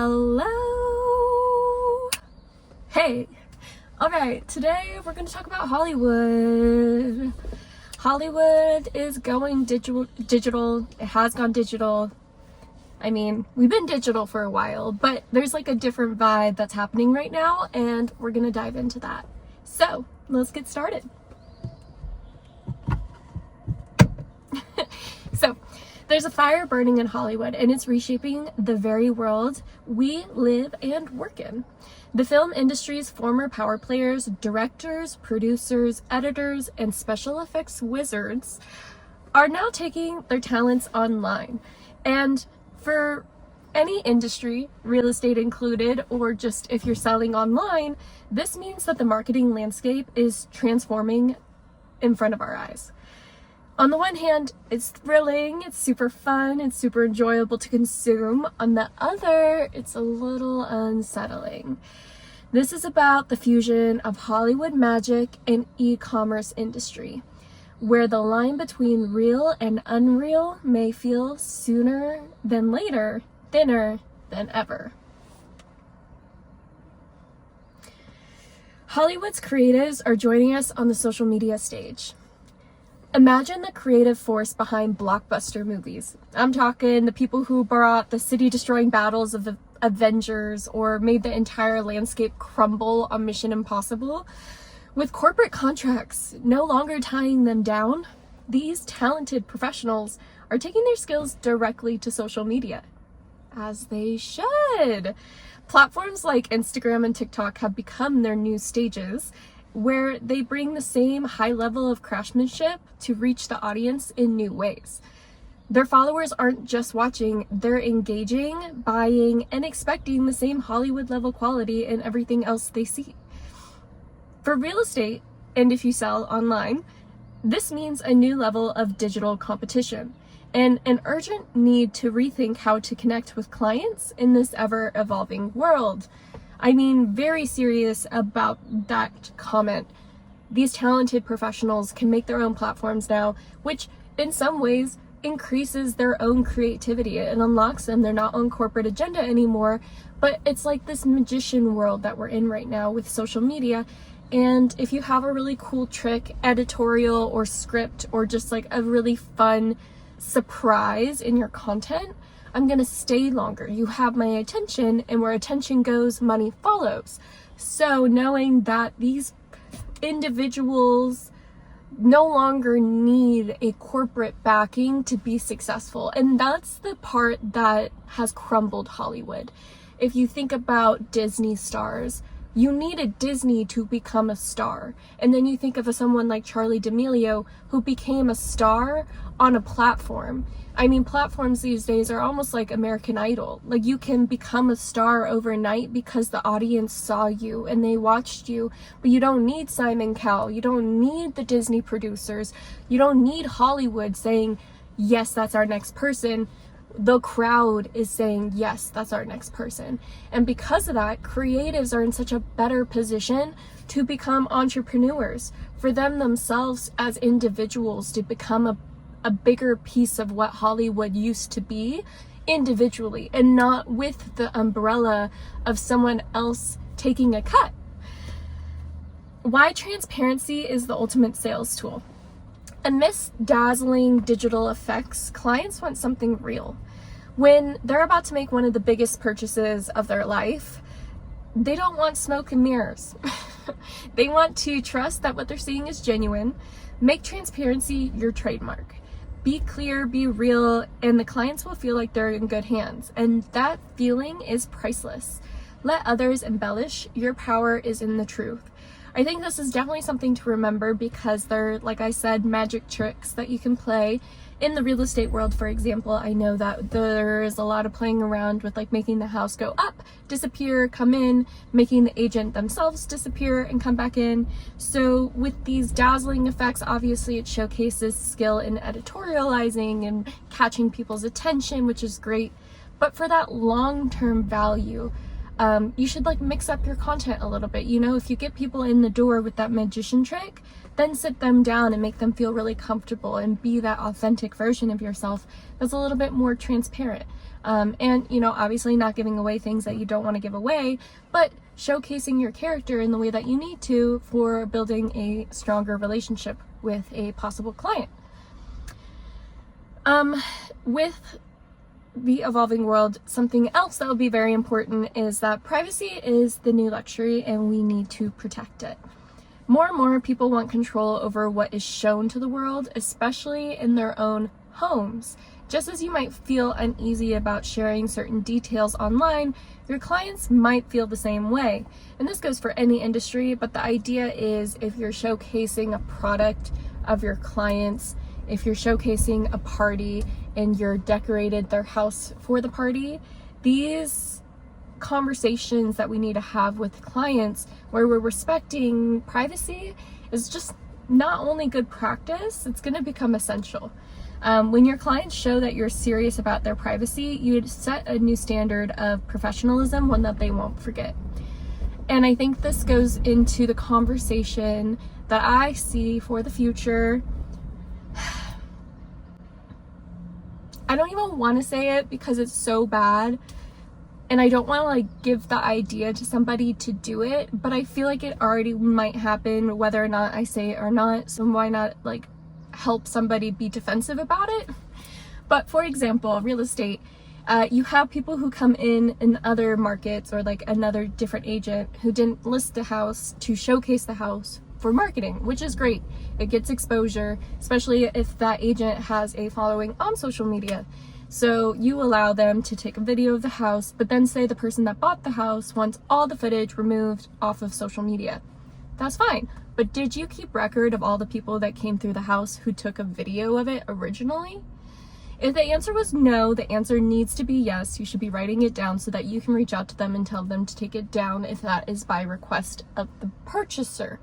Hello. Hey. Alright, today we're going to talk about Hollywood. Hollywood is going digital. It has gone digital. I mean, we've been digital for a while, but there's like a different vibe that's happening right now, and we're going to dive into that. So, let's get started. So, there's a fire burning in Hollywood, and it's reshaping the very world we live and work in. The film industry's former power players, directors, producers, editors, and special effects wizards are now taking their talents online. And for any industry, real estate included, or just if you're selling online, this means that the marketing landscape is transforming in front of our eyes. On the one hand, it's thrilling, it's super fun, it's super enjoyable to consume. On the other, it's a little unsettling. This is about the fusion of Hollywood magic and e-commerce industry, where the line between real and unreal may feel sooner than later, thinner than ever. Hollywood's creatives are joining us on the social media stage. Imagine the creative force behind blockbuster movies. I'm talking the people who brought the city-destroying battles of the Avengers or made the entire landscape crumble on Mission Impossible. With corporate contracts no longer tying them down, these talented professionals are taking their skills directly to social media, as they should. Platforms like Instagram and TikTok have become their new stages, where they bring the same high level of craftsmanship to reach the audience in new ways. Their followers aren't just watching, they're engaging, buying, and expecting the same Hollywood level quality in everything else they see. For real estate, and if you sell online, this means a new level of digital competition and an urgent need to rethink how to connect with clients in this ever-evolving world. I mean, very serious about that comment. These talented professionals can make their own platforms now, which in some ways increases their own creativity and unlocks them. They're not on corporate agenda anymore, but it's like this magician world that we're in right now with social media. And if you have a really cool trick, editorial or script, or just like a really fun surprise in your content, I'm gonna stay longer. You have my attention, and where attention goes, money follows. So knowing that these individuals no longer need a corporate backing to be successful, and that's the part that has crumbled Hollywood. If you think about Disney stars, you needed Disney to become a star. And then you think of someone like Charli D'Amelio, who became a star on a platform. I mean, platforms these days are almost like American Idol. Like, you can become a star overnight because the audience saw you and they watched you. But you don't need Simon Cowell. You don't need the Disney producers. You don't need Hollywood saying, yes, that's our next person. The crowd is saying, yes, that's our next person. And because of that, creatives are in such a better position to become entrepreneurs, for them themselves as individuals to become a bigger piece of what Hollywood used to be individually, and not with the umbrella of someone else taking a cut. Why transparency is the ultimate sales tool. Amidst dazzling digital effects, clients want something real. When they're about to make one of the biggest purchases of their life, they don't want smoke and mirrors. They want to trust that what they're seeing is genuine. Make transparency your trademark. Be clear, be real, and the clients will feel like they're in good hands. And that feeling is priceless. Let others embellish. Your power is in the truth. I think this is definitely something to remember, because they're, like I said, magic tricks that you can play. In the real estate world, for example, I know that there is a lot of playing around with like making the house go up, disappear, come in, making the agent themselves disappear and come back in. So with these dazzling effects, obviously it showcases skill in editorializing and catching people's attention, which is great. But for that long-term value you should like mix up your content a little bit. You know, if you get people in the door with that magician trick, then sit them down and make them feel really comfortable and be that authentic version of yourself that's a little bit more transparent. And, you know, obviously not giving away things that you don't want to give away, but showcasing your character in the way that you need to for building a stronger relationship with a possible client. With the evolving world, something else that will be very important is that privacy is the new luxury and we need to protect it. More and more people want control over what is shown to the world, especially in their own homes. Just as you might feel uneasy about sharing certain details online, your clients might feel the same way. And this goes for any industry, but the idea is if you're showcasing a product of your clients, if you're showcasing a party and you're decorated their house for the party, these conversations that we need to have with clients where we're respecting privacy is just not only good practice, it's going to become essential. When your clients show that you're serious about their privacy, you set a new standard of professionalism, one that they won't forget. And I think this goes into the conversation that I see for the future. I don't even want to say it because it's so bad. And I don't want to like give the idea to somebody to do it, but I feel like it already might happen whether or not I say it or not. So why not like help somebody be defensive about it? But for example, real estate, you have people who come in other markets or like another different agent who didn't list the house to showcase the house for marketing, which is great. It gets exposure, especially if that agent has a following on social media. So you allow them to take a video of the house, but then say the person that bought the house wants all the footage removed off of social media. That's fine. But did you keep record of all the people that came through the house who took a video of it originally? If the answer was no, the answer needs to be yes. You should be writing it down so that you can reach out to them and tell them to take it down if that is by request of the purchaser.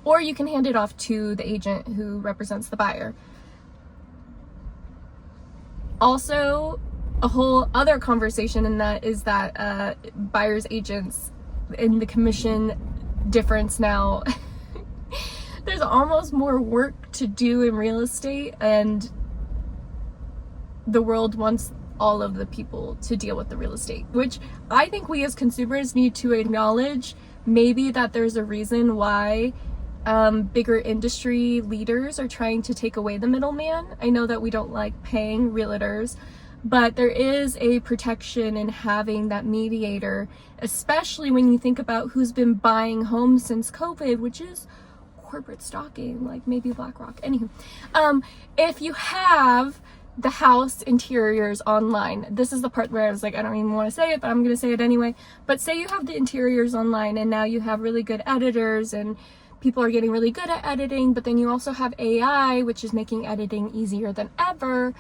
Or you can hand it off to the agent who represents the buyer. Also, a whole other conversation in that is that buyers agents in the commission difference now. There's almost more work to do in real estate, and the world wants all of the people to deal with the real estate, which I think we as consumers need to acknowledge maybe that there's a reason why bigger industry leaders are trying to take away the middleman. I know that we don't like paying realtors, but there is a protection in having that mediator, especially when you think about who's been buying homes since COVID, which is corporate stalking, like maybe BlackRock. Anywho, if you have the house interiors online, this is the part where I was like, I don't even want to say it, but I'm going to say it anyway. But say you have the interiors online and now you have really good editors and people are getting really good at editing, but then you also have AI, which is making editing easier than ever.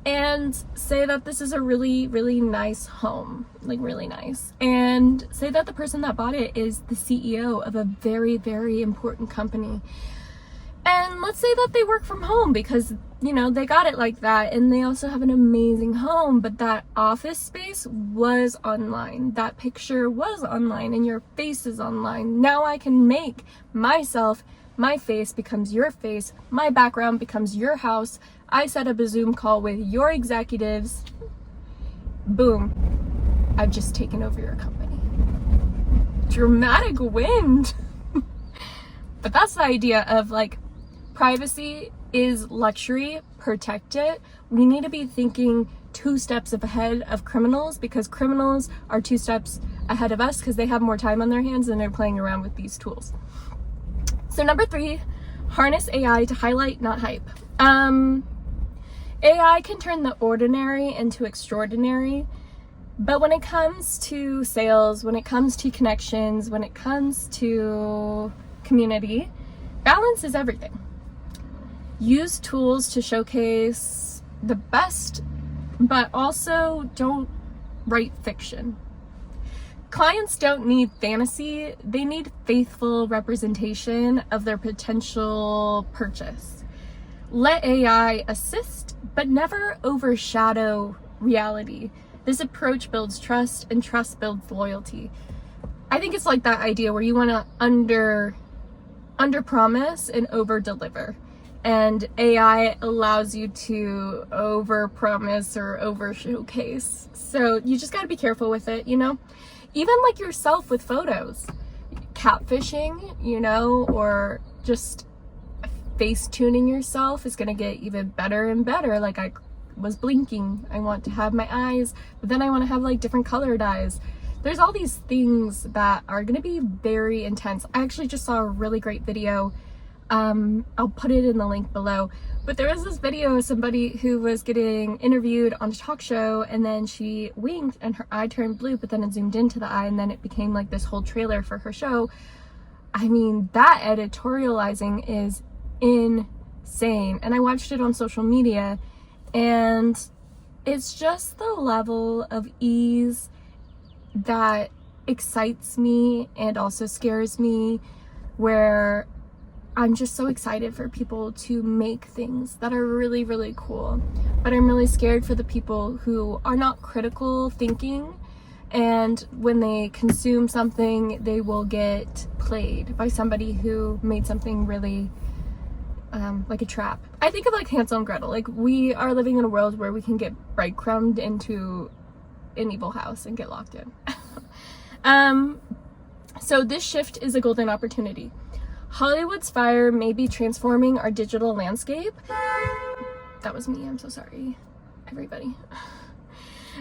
And say that this is a really, really nice home, like really nice. And say that the person that bought it is the CEO of a very, very important company. And let's say that they work from home because, you know, they got it like that. And they also have an amazing home, but that office space was online. That picture was online and your face is online. Now I can make myself, my face becomes your face. My background becomes your house. I set up a Zoom call with your executives. Boom. I've just taken over your company. Dramatic win. But that's the idea of like, privacy is luxury, protect it. We need to be thinking 2 steps ahead of criminals because criminals are 2 steps ahead of us because they have more time on their hands and they're playing around with these tools. So number 3, harness AI to highlight, not hype. AI can turn the ordinary into extraordinary, but when it comes to sales, when it comes to connections, when it comes to community, balance is everything. Use tools to showcase the best, but also don't write fiction. Clients don't need fantasy, they need faithful representation of their potential purchase. Let AI assist, but never overshadow reality. This approach builds trust, and trust builds loyalty. I think it's like that idea where you want to under promise and over deliver. And AI allows you to over promise or over showcase. So you just got to be careful with it, you know? Even like yourself with photos. Catfishing, you know, or just face tuning yourself is going to get even better and better. Like I was blinking. I want to have my eyes, but then I want to have like different colored eyes. There's all these things that are going to be very intense. I actually just saw a really great video. I'll put it in the link below, but there was this video of somebody who was getting interviewed on a talk show, and then she winked and her eye turned blue, but then it zoomed into the eye and then it became like this whole trailer for her show. I mean, that editorializing is insane. And I watched it on social media, and it's just the level of ease that excites me and also scares me, where I'm just so excited for people to make things that are really, really cool. But I'm really scared for the people who are not critical thinking, and when they consume something, they will get played by somebody who made something really like a trap. I think of like Hansel and Gretel. Like, we are living in a world where we can get breadcrumbed into an evil house and get locked in. So this shift is a golden opportunity. Hollywood's fire may be transforming our digital landscape. That was me, I'm so sorry, everybody.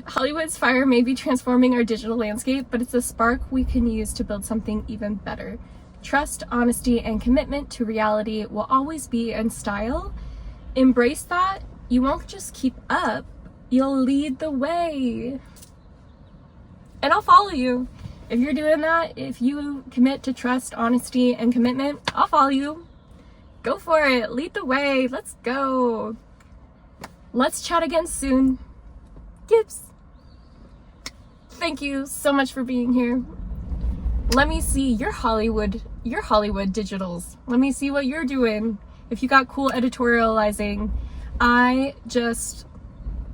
Hollywood's fire may be transforming our digital landscape, but it's a spark we can use to build something even better. Trust, honesty, and commitment to reality will always be in style. Embrace that. You won't just keep up, you'll lead the way. And I'll follow you. If you're doing that, if you commit to trust, honesty, and commitment, I'll follow you. Go for it. Lead the way. Let's go. Let's chat again soon. Gibbs. Thank you so much for being here. Let me see your Hollywood digitals. Let me see what you're doing. If you got cool editorializing, I just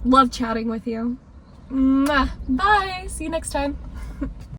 love chatting with you. Mwah. Bye. See you next time.